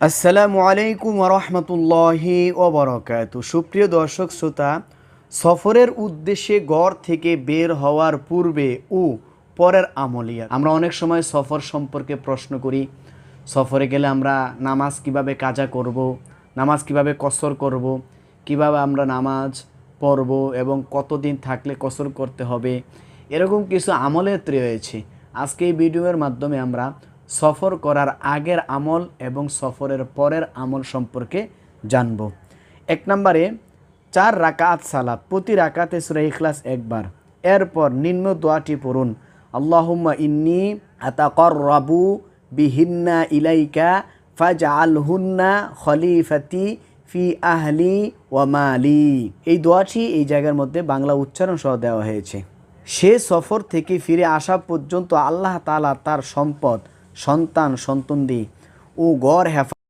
আসসালামু আলাইকুম ওরহমতুল্লাহি ওবরাকাতু। সুপ্রিয় দর্শক শ্রোতা, সফরের উদ্দেশ্যে ঘর থেকে বের হওয়ার পূর্বে ও পরের আমলিয়াত। আমরা অনেক সময় সফর সম্পর্কে প্রশ্ন করি। সফরে গেলে আমরা নামাজ কিভাবে কাজা করব, নামাজ কিভাবে কসর করব, কিভাবে আমরা নামাজ পড়ব এবং কতদিন থাকলে কসর করতে হবে, এরকম কিছু আমলের রয়েছে। আজকে এই ভিডিওর মাধ্যমে আমরা সফর করার আগের আমল এবং সফরের পরের আমল সম্পর্কে জানব। এক নম্বরে 4 রাকাত সালাত, প্রতি রাকাতে সূরা ইখলাস একবার। এরপর নিম্ন দোয়াটি পড়ুন, আল্লাহুম্মা ইন্নী আতাকাররাবু বিহিন্না ইলাইকা ফাজআলহুন্না খলিফাতি ফি আহলি ওয়া মালি। এই দোয়াটি এই জায়গার মধ্যে বাংলা উচ্চারণ সহ দেওয়া হয়েছে। সে সফর থেকে ফিরে আসা পর্যন্ত আল্লাহ তাআলা তার সম্পদ, সন্তান সন্ততি ও গড় হেফাজত